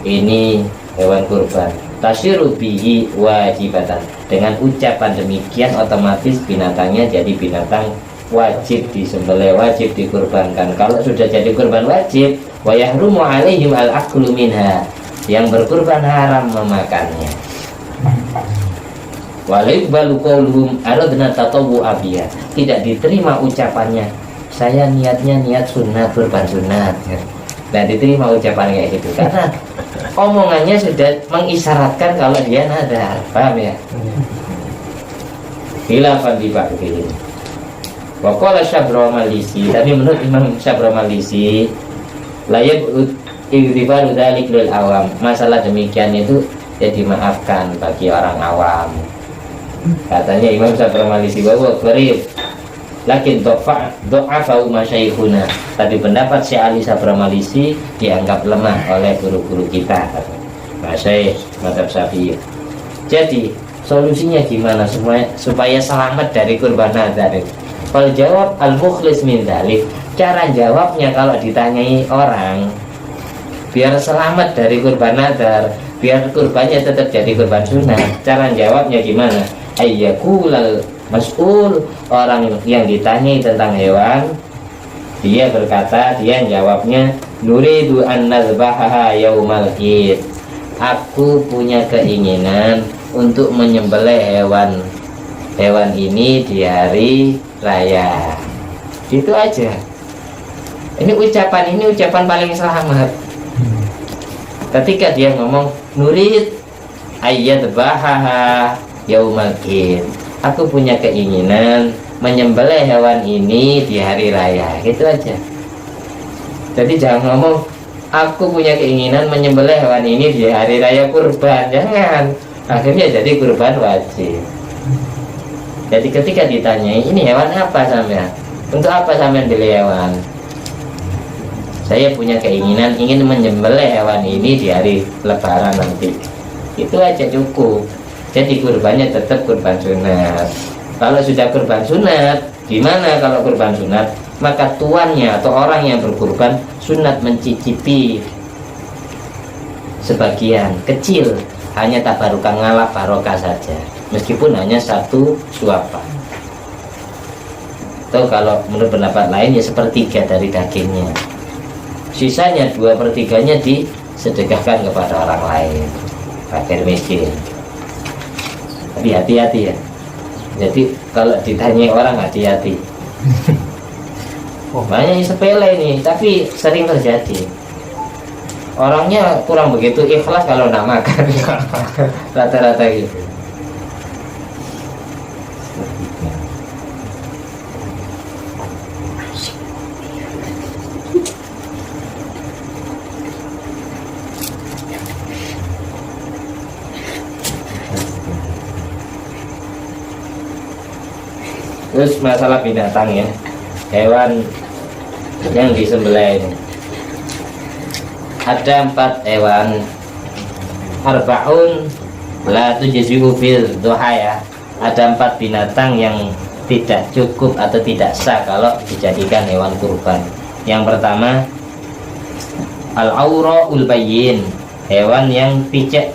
[SPEAKER 1] ini hewan kurban. Tasyiru bihi wajibatan. Dengan ucapan demikian otomatis binatangnya jadi binatang wajib disembelih, wajib dikurbankan. Kalau sudah jadi kurban wajib, wa yahrumu alaihim al-aklu minha, yang berkurban haram memakannya. Wa la yuqbalu qawluhum aradna tatawwu abiyah, tidak diterima ucapannya, saya niatnya niat sunat, kurban sunat. Nah, diterima ucapannya kayak gitu karena omongannya sudah mengisyaratkan kalau dia nadar. Paham ya? Khilafan di bab ini. Wa qala Syabromalisi, tapi menurut Imam Syabromalisi, layak ightibaru dzalik lil awam, masalah demikian itu ya dimaafkan bagi orang awam. Katanya Imam Syabromalisi bahwa gharib, lakin do'afau masyayikhuna, tapi pendapat Syekh Ali Syabromalisi dianggap lemah oleh guru-guru kita, Masyaikh mazhab Syafi'i. Jadi solusinya gimana supaya selamat dari kurban nazar? Kalau jawab al-mukhlis min dzalik, cara jawabnya kalau ditanyai orang biar selamat dari kurban nazar, biar kurbannya tetap jadi kurban sunnah, cara jawabnya gimana? Ayyaqulal mas'ul, orang yang ditanyai tentang hewan, dia berkata, dia jawabnya, nuridu an nazbahaha yaumal id, aku punya keinginan untuk menyembelih hewan ini di hari raya. Itu aja. Ini ucapan paling selamat. Ketika dia ngomong nurid ayyadbahaha yaumal id, aku punya keinginan menyembelih hewan ini di hari raya. Gitu aja. Jadi jangan ngomong aku punya keinginan menyembelih hewan ini di hari raya kurban. Jangan. Akhirnya jadi kurban wajib. Jadi ketika ditanyai, ini hewan apa sampean? Untuk apa sampean beli hewan? Saya punya keinginan ingin menyembelih hewan ini di hari lebaran nanti. Itu aja cukup. Jadi kurbannya tetap kurban sunat. Kalau sudah kurban sunat, gimana kalau kurban sunat? maka tuannya atau orang yang berkurban sunat mencicipi sebagian kecil, hanya tabarukan ngalap barokah saja, meskipun hanya satu suapan. Atau kalau menurut pendapat lain ya sepertiga dari dagingnya, sisanya 2/3-nya disedekahkan kepada orang lain, fakir miskin. Tapi hati-hati ya. Jadi kalau ditanya orang hati-hati. Banyak yang sepele nih, tapi sering terjadi. Orangnya kurang begitu ikhlas kalau nak makan. Rata-rata gitu. Terus masalah binatang ya, hewan yang disembelih ini ada 4 hewan. Arba'un la tujzi'u fil duha ya. Ada 4 binatang yang tidak cukup atau tidak sah kalau dijadikan hewan kurban. Yang pertama al-aura'ul bayyin, hewan yang picek,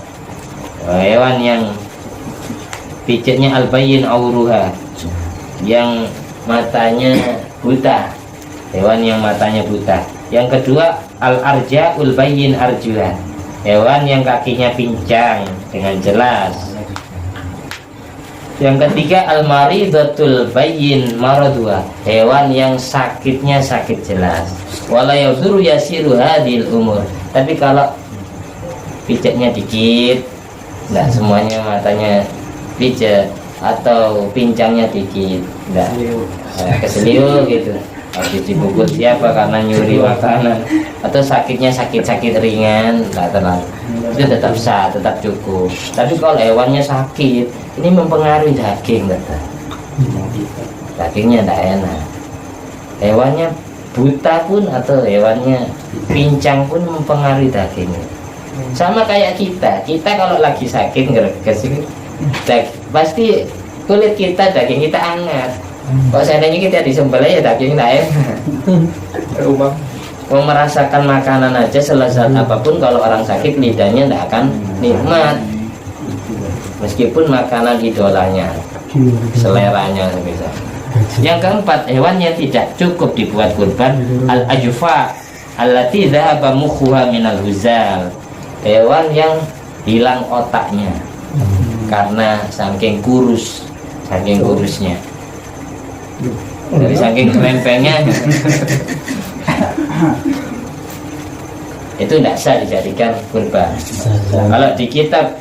[SPEAKER 1] hewan yang piceknya al-bayyin auruha, yang matanya buta, hewan yang matanya buta. Yang kedua al-arja'ul bayyin arjuha, hewan yang kakinya pincang dengan jelas. Yang ketiga al-maridatul bayyin maraduha, hewan yang sakitnya sakit jelas. Wala yazuru yasiru hadil umur, tapi kalau piceknya dikit, enggak semuanya matanya picek, atau pincangnya dikit, enggak keseliu gitu, habis dipukul siapa karena nyuri makanan, atau sakitnya sakit-sakit ringan, enggak terlalu, itu tetap sah, tetap cukup. Tapi kalau hewannya sakit, ini mempengaruhi daging, dagingnya enggak enak. Hewannya buta pun atau hewannya pincang pun mempengaruhi dagingnya. Sama kayak kita kalau lagi sakit ngereges ini, pasti kulit kita, daging kita hangat. Kalau seandainya kita disembelih ya daging tidak enak. Mau merasakan makanan aja selezat apapun, kalau orang sakit lidahnya tidak akan nikmat, meskipun makanan idolanya, seleranya bisa. Yang keempat, hewan yang tidak cukup dibuat kurban al-ajfa allati dhahaba mukhuha minal huzal, hewan yang hilang otaknya karena saking kurusnya, dari saking kerempengnya. Itu tidak sah dijadikan kurban. Kalau di kitab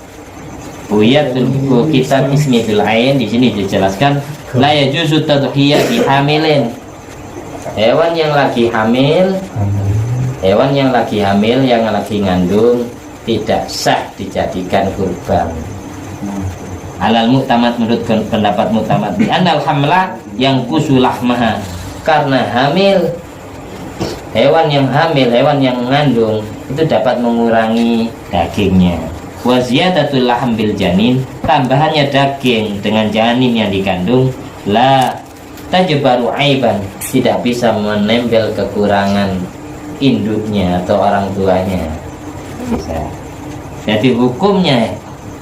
[SPEAKER 1] Buyatul Kitab Ismidul Ain, di sini dijelaskan la yajuzu tadhiyah bihamilin, hewan yang lagi hamil, yang lagi ngandung tidak sah dijadikan kurban. Alal mu'tamad, menurut pendapat mu'tamad, bi annal hamla yang kusulahmaha, karena hewan yang mengandung itu dapat mengurangi dagingnya. Wa ziyadatul lahm bil janin, tambahannya daging dengan janin yang dikandung, la tajbaru aiban, tidak bisa menempel kekurangan induknya atau orang tuanya. Bisa. Jadi hukumnya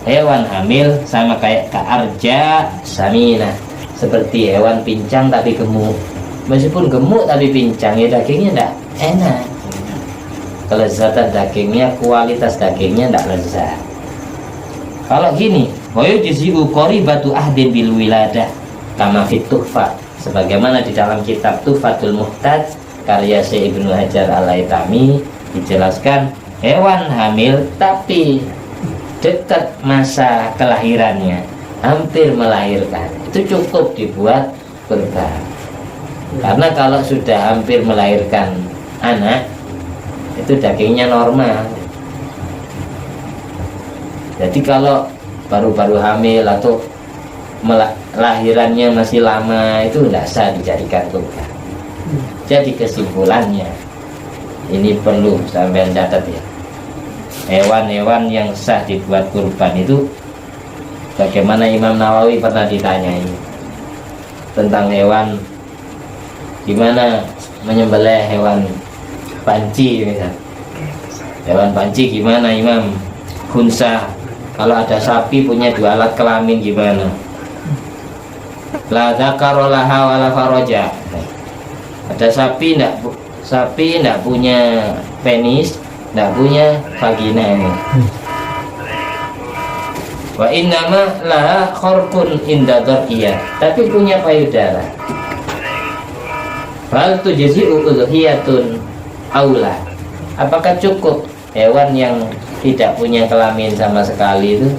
[SPEAKER 1] hewan hamil sama kayak ka'arja samina, seperti hewan pincang tapi gemuk. Meskipun gemuk tapi pincang, ya dagingnya tidak enak. Kelezatan dagingnya, kualitas dagingnya tidak lezat. Kalau gini, wayu jizi'u qaribatu ahdin bil wiladah kama fit tuhfah, sebagaimana di dalam kitab Tuhfatul Muhtaj karya Syekh Ibnu Hajar Al-Haytami dijelaskan, hewan hamil tapi dekat masa kelahirannya, hampir melahirkan, itu cukup dibuat kurban. Karena kalau sudah hampir melahirkan anak, itu dagingnya normal. Jadi kalau baru-baru hamil atau lahirannya masih lama, itu tidak sah dijadikan kurban. Jadi kesimpulannya, ini perlu sampai catat ya, hewan-hewan yang sah dibuat kurban itu, bagaimana Imam Nawawi pernah ditanyai tentang hewan gimana menyembelih hewan panci misal. Hewan panci gimana Imam? Khunsa. Kalau ada sapi punya 2 alat kelamin gimana? La dzakarallaha wala faraja. Ada sapi enggak punya penis, enggak punya vagina ini. Wa innama laha kharqun inda darqiyah, tapi punya payudara. Hal tujzi'u udhiyatun aula. Apakah cukup hewan yang tidak punya kelamin sama sekali itu,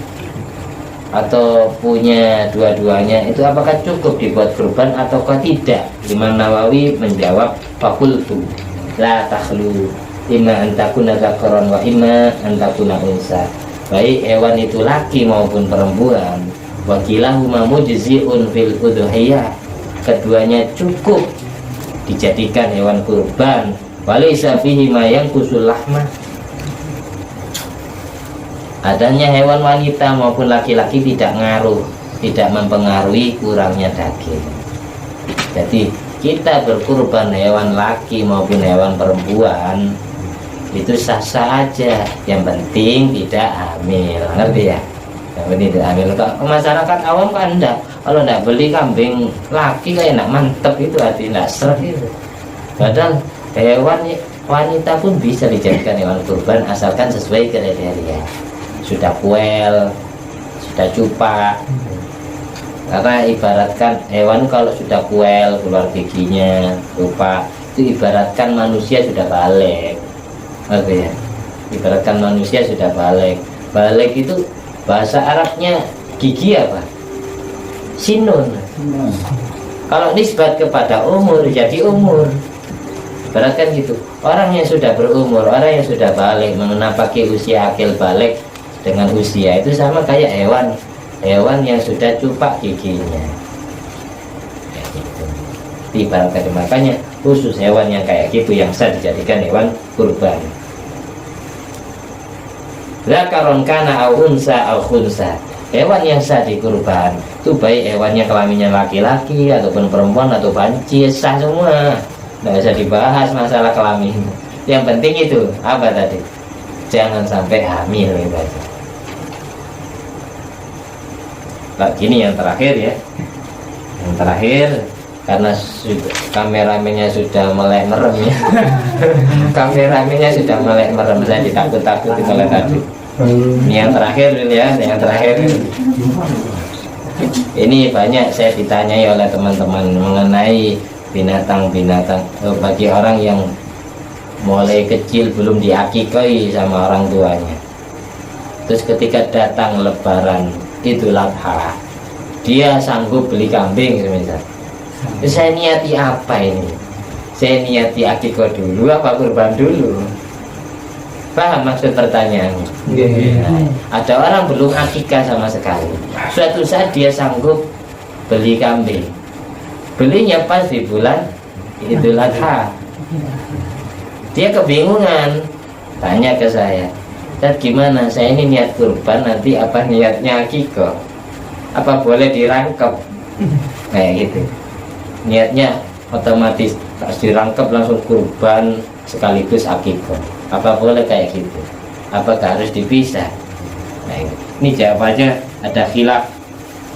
[SPEAKER 1] atau punya dua-duanya itu, apakah cukup dibuat kurban ataukah tidak? Imam Nawawi menjawab, fakultu la takhlu imma antakuna dzakaran wa imma antakuna unsa. Baik hewan itu laki maupun perempuan, wakilahuma mujzi'un fil udhiyah, keduanya cukup dijadikan hewan kurban. Walaysa fihi ma yanqusul lahma. Adanya hewan wanita maupun laki-laki tidak mempengaruhi kurangnya daging. Jadi kita berkurban hewan laki maupun hewan perempuan itu sah-sah aja, yang penting tidak hamil, ngerti ya? Yang penting tidak hamil. Kalau masyarakat awam kan enggak, kalau enggak beli kambing laki kayak enak mantep itu, hati enggak seret itu. Padahal hewan wanita pun bisa dijadikan hewan kurban asalkan sesuai kriteria, sudah kuel, sudah cupak. Karena ibaratkan hewan kalau sudah kuel, keluar giginya, cupak, itu ibaratkan manusia sudah balik. Oke ya, ibaratkan manusia sudah balik. Balik itu bahasa Arabnya gigi apa? Sinun. Kalau nisbat kepada umur jadi umur. Ibaratkan gitu. Orang yang sudah berumur, orang yang sudah balik, mengenapaki usia akil balik dengan usia itu sama kayak hewan yang sudah cupak giginya. Kayak gitu. Ibaratkan, makanya khusus hewan yang kayak gitu yang sah dijadikan hewan kurban. Zakaron kana au unsa au khunsa. Hewan yang sah dikurban itu baik hewannya kelaminnya laki-laki ataupun perempuan atau banci, sah semua. Nggak usah dibahas masalah kelamin. Yang penting itu apa tadi? Jangan sampai hamil itu aja. Nah, gini yang terakhir ya. Yang terakhir, karena kameramennya sudah melek merem ya. Kameramennya sudah melek merem, saya ditakut-takuti oleh tadi. Ini yang terakhir ya, yang terakhir. Ini banyak saya ditanyai oleh teman-teman mengenai binatang-binatang. Bagi orang yang mulai kecil belum diakikoi sama orang tuanya, terus ketika datang Lebaran Idul Adha, dia sanggup beli kambing semisal. Saya niati apa ini? Saya niati akikah dulu apa kurban dulu? Paham maksud pertanyaannya? Ada orang belum akikah sama sekali, suatu saat dia sanggup beli kambing. Belinya pas di bulan Idul Adha. Dia kebingungan, tanya ke saya, "Tad, gimana? Saya ini niat kurban, nanti apa niatnya akikah? Apa boleh dirangkep?" Kayak gitu. Niatnya otomatis pas dirangkep langsung kurban sekaligus akikah. Apa boleh kayak gitu? Apakah harus dipisah? Nah, ini jawabannya ada khilaf.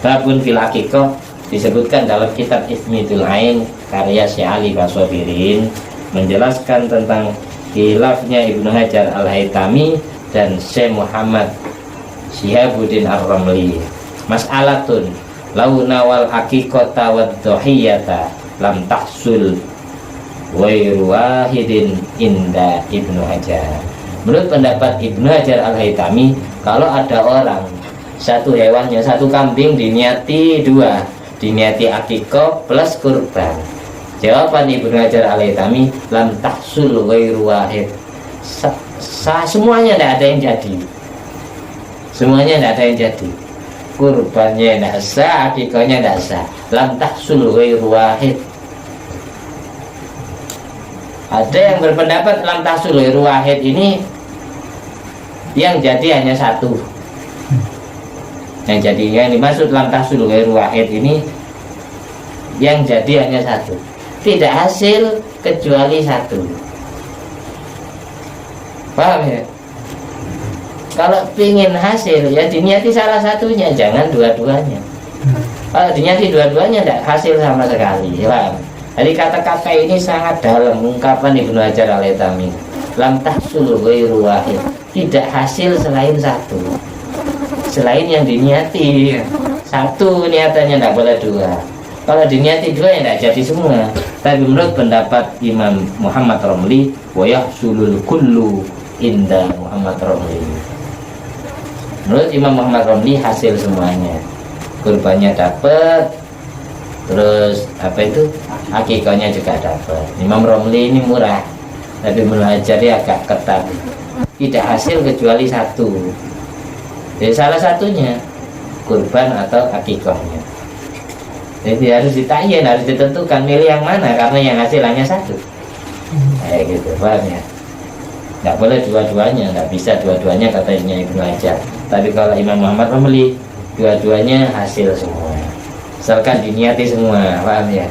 [SPEAKER 1] Babun fil akikah disebutkan dalam kitab Ismitul Ain karya Syekh Ali Basobirin, menjelaskan tentang khilafnya Ibnu Hajar Al-Haytami dan Syekh Muhammad Syihabuddin Ar-Ramli. Mas'alatun lau nawal haqiqata wad dhahiyata lam tahsul wairu wahidin inda Ibnu Hajar. Menurut pendapat Ibnu Hajar Al-Haytami, kalau ada orang satu hewannya, satu kambing diniati dua, diniati akikah plus kurban, jawaban Ibnu Hajar Al-Haytami, lam tahsul wairu wahid. Semuanya tidak ada yang jadi. Semuanya tidak ada yang jadi. Kurbannya tidak sah, akikahnya tidak sah. Lam tahsul wairu wahid. Ada yang berpendapat lam tahsul wairu wahid ini yang jadi hanya satu. Yang jadi yang dimaksud lam tahsul wairu wahid ini yang jadi hanya satu. tidak hasil kecuali satu. Paham ya? Kalau ingin hasil ya diniati salah satunya, jangan dua-duanya. Kalau diniati dua-duanya tidak hasil sama sekali. Paham? Jadi kata-kata ini sangat dalam ungkapan Ibnu Hajar Al-Haytami. Lam tahsul ghairu wahid, tidak hasil selain satu. Selain yang diniati satu, niatannya tidak boleh dua. Kalau diniati dua ya tidak jadi semua. Tapi menurut pendapat Imam Muhammad Romli, wa yahsulul kullu inda Muhammad Romli. Menurut Imam Muhammad Romli hasil semuanya. Kurbannya dapat, terus apa itu akikahnya juga dapat. Imam Romli ini murah, tapi Ibnu Hajar agak ketat. Tidak hasil kecuali satu. Jadi salah satunya kurban atau akikahnya. Jadi harus ditakyin, harus ditentukan milih yang mana, karena yang hasil hanya satu. Kayak gitu, paham ya? Nggak boleh dua-duanya, nggak bisa dua-duanya katanya Ibnu Hajar. Tapi kalau Imam Muhammad membeli dua-duanya hasil semua. Misalkan diniati semua, paham ya?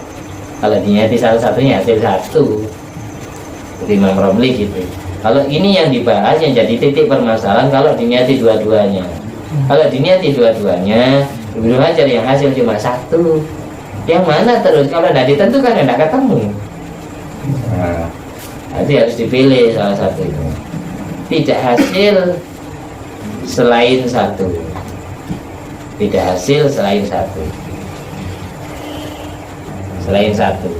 [SPEAKER 1] Kalau diniati salah satunya hasil satu. Jadi Imam Romli gitu. Kalau ini yang dibahas yang jadi titik permasalahan kalau diniati dua-duanya. Kalau diniati dua-duanya, Ibnu Hajar yang hasil cuma satu. Yang mana terus? Kalau tidak ditentukan ya tidak ketemu. Nah, jadi harus dipilih salah satu itu. Tidak hasil selain satu. Tidak hasil selain satu. Selain satu.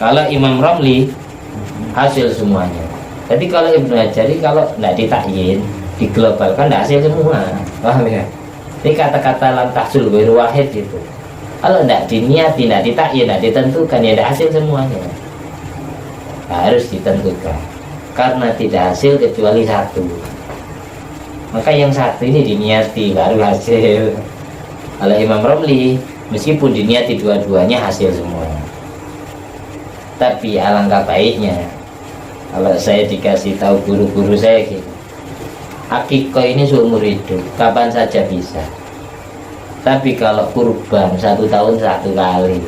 [SPEAKER 1] Kalau Imam Romli hasil semuanya. Jadi kalau Ibnu Hajar kalau tidak ditakyin, diglobalkan tidak hasil semua. Paham ya? Ini kata-kata lam tahsul ghairu wahid itu. Kalau tidak diniati, tidak ditakyin, tidak ditentukan, ya tidak hasil semuanya. Harus ditentukan. Karena tidak hasil kecuali satu. Maka yang satu ini diniati baru hasil. Kalau Imam Romli meskipun diniati dua-duanya hasil semua. Tapi alangkah baiknya kalau saya dikasih tahu guru-guru saya gitu, akikah ini seumur hidup, kapan saja bisa. Tapi kalau kurban 1 tahun 1 kali.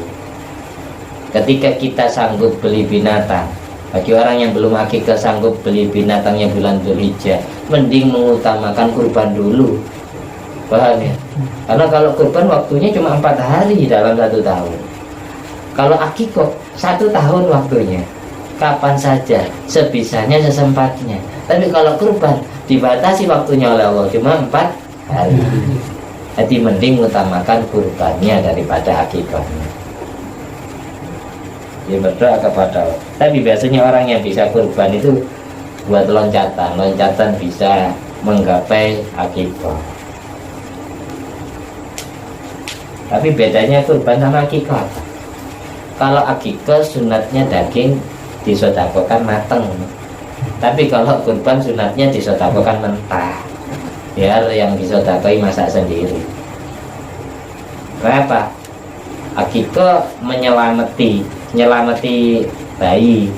[SPEAKER 1] Ketika kita sanggup beli binatang, bagi orang yang belum akikah sanggup beli binatangnya bulan Dzulhijjah, mending mengutamakan kurban dulu. Paham ya? Karena kalau kurban waktunya cuma 4 hari dalam 1 tahun. Kalau akikah 1 tahun waktunya, kapan saja, sebisanya, sesempatnya. Tapi kalau kurban dibatasi waktunya oleh Allah cuma 4 hari. Jadi mending mengutamakan kurbannya daripada akikahnya. Dia berdoa kepada Allah. Tapi biasanya orang yang bisa kurban itu buat loncatan bisa menggapai akikah. Tapi bedanya kurban sama akikah apa? Kalau akikah sunatnya daging disodakokan mateng. Tapi kalau kurban sunatnya disodakokan mentah. Biar yang disodakoi masak sendiri. Kenapa? Akikah menyelamati bayi.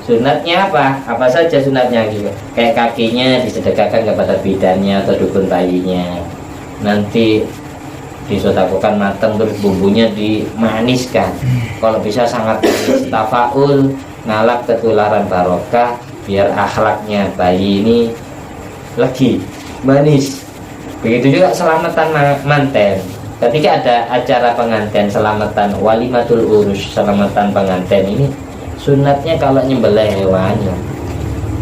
[SPEAKER 1] Sunatnya apa? Apa saja sunatnya gitu. Kayak kakinya disedekahkan kepada bidannya atau dukun bayinya. Nanti disodakokan matang, terus bumbunya dimaniskan. Kalau bisa sangat manis, tafaul, ngalap ketularan barokah, biar akhlaknya bayi ini lagi manis. Begitu juga selamatan manten. Ketika ada acara pengantin, selamatan walimatul urus, selamatan pengantin ini sunatnya kalau nyembelih hewannya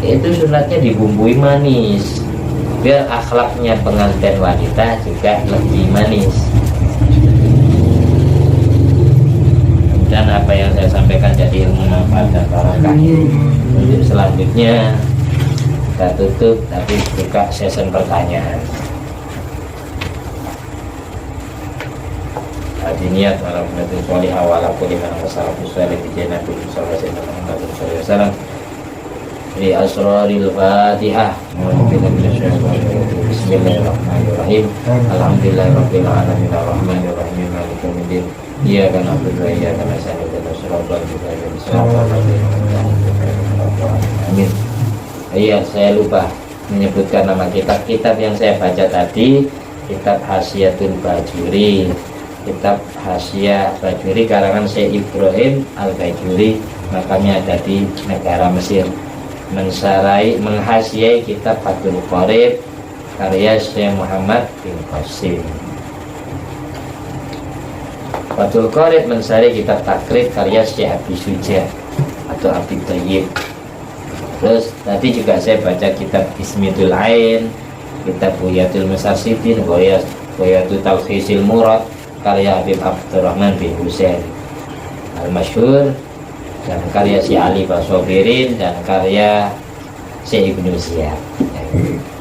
[SPEAKER 1] itu sunatnya dibumbui manis biar akhlaknya pengantin wanita juga lebih manis. Dan apa yang saya sampaikan jadi ilmu manfaat dan barokah. Untuk selanjutnya kita tutup tapi buka sesi pertanyaan. Adiniat ala kunatin sholih awala kuliman wasalamu sholih bijanatul musawwasin Muhammad sallallahu alaihi wasallam li asraril fatihah. Bismillahirrahmanirrahim. Alhamdulillahirabbil alamin arrahmanir rahim maliki yaumiddin. Iyyaka na'budu wa iyyaka nasta'in ihdinas siratal mustaqim. Amin. Iya, saya lupa menyebutkan nama kitab yang saya baca tadi, kitab Hasyiatul Bajuri kitab Hasyiah Bajuri karangan Syekh Ibrahim Al-Bajuri, makamnya ada di negara Mesir, menghasyiai kitab Fathul Qorib karya Syekh Muhammad bin Qasim. Fathul Qorib mensari kitab Takrib karya Syekh Abi Suja atau Abi Thayyib. Terus tadi juga saya baca kitab Ismitul Ain, kitab Buyatul Musarsidin, Buyatul Talkhisil Murad karya Habib Abdurrahman bin Husain Al-Masyhur, dan karya Syekh Ali Basobirin, dan karya Syekh Ibnu Ziyad.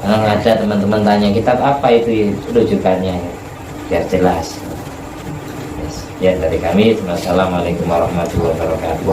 [SPEAKER 1] Kalau ada teman-teman tanya kitab apa itu rujukannya, biar jelas. Ya, dari kami, wassalamualaikum warahmatullahi wabarakatuh.